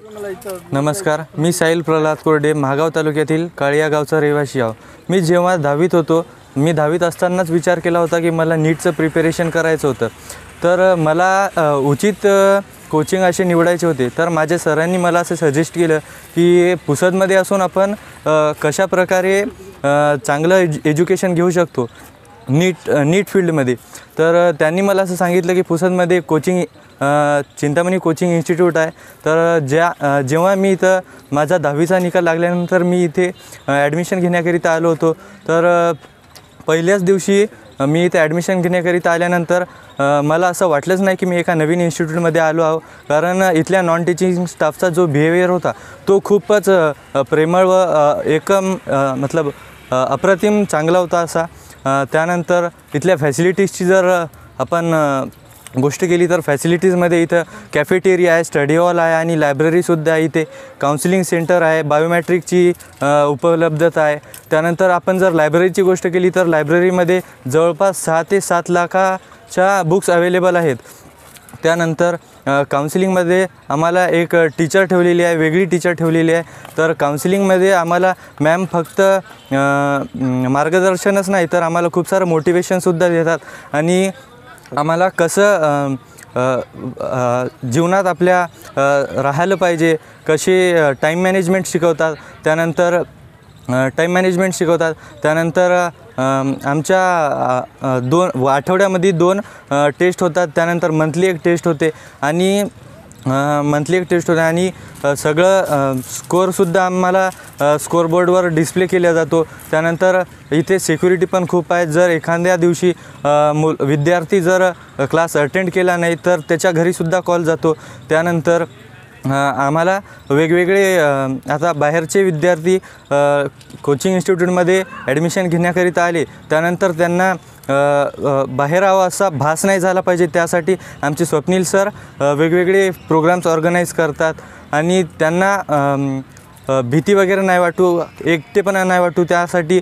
नमस्कार, मी साहिल प्रल्हाद कोरडे, महागाव तालुक्यातील काळिया गावचा रहिवासी आहो. मी जेव्हा 10वीत होतो, मी 10वीत असतानाच विचार केला होता की मला नीटचं प्रिपरेशन करायचं होतं. तर मला उचित कोचिंग असे निवडायचे होते. तर माझ्या सरांनी मला असं सजेस्ट केलं की पुसदमध्ये असून आपण कशाप्रकारे चांगलं एज्युकेशन घेऊ शकतो नीट फील्डमध्ये. तर त्यांनी मला असं सांगितलं की पुसदमध्ये चिंतामणी कोचिंग इन्स्टिट्यूट आहे. तर जेव्हा मी इथं माझा 10वीचा निकाल लागल्यानंतर मी इथे ॲडमिशन घेण्याकरिता आलो होतो. तर पहिल्याच दिवशी मी इथे ॲडमिशन घेण्याकरिता आल्यानंतर मला असं वाटलंच नाही की मी एका नवीन इन्स्टिट्यूटमध्ये आलो आहो. कारण इथल्या नॉन टीचिंग स्टाफचा जो बिहेवियर होता तो खूपच प्रेमळ व मतलब अप्रतिम चांगला होता असा. त्यानंतर इथल्या फॅसिलिटीजची जर आपण गोष्ट केली तर फॅसिलिटीजमध्ये इथं कॅफेटेरिया आहे, स्टडी हॉल आहे आणि लायब्ररीसुद्धा आहे. इथे काउन्सिलिंग सेंटर आहे, बायोमॅट्रिकची उपलब्धता आहे. त्यानंतर आपण जर लायब्ररीची गोष्ट केली तर लायब्ररीमध्ये जवळपास 6 ते 7 लाखाच्या बुक्स अवेलेबल आहेत. त्यानंतर काउन्सिलिंगमध्ये आम्हाला एक टीचर ठेवलेली आहे, वेगळी टीचर ठेवलेली आहे. तर काउन्सिलिंगमध्ये आम्हाला मॅम फक्त मार्गदर्शनच नाही तर आम्हाला खूप सारं मोटिवेशनसुद्धा देतात आणि आम्हाला कसं जीवनात आपल्या राहायला पाहिजे, कसे टाईम मॅनेजमेंट शिकवतात. त्यानंतर आमच्या आठवड्यामध्ये 2 टेस्ट होतात. त्यानंतर मंथली एक टेस्ट होते आणि सगळं स्कोअरसुद्धा आम्हाला स्कोअरबोर्डवर डिस्प्ले केला जातो. त्यानंतर इथे सिक्युरिटी पण खूप आहे. जर एखाद्या दिवशी विद्यार्थी जर क्लास अटेंड केला नाही तर त्याच्या घरीसुद्धा कॉल जातो. त्यानंतर आम्हाला वेगवेगळे आता बाहेरचे विद्यार्थी कोचिंग इन्स्टिट्यूटमध्ये ॲडमिशन घेण्याकरिता आले. त्यानंतर त्यांना बाहेर यावं असा भास नाही झाला पाहिजे, त्यासाठी आमचे स्वप्नील सर वेगवेगळे प्रोग्राम्स ऑर्गनाईज करतात आणि त्यांना भीती वगैरे नाही वाटू, एकटेपणा नाही वाटू, त्यासाठी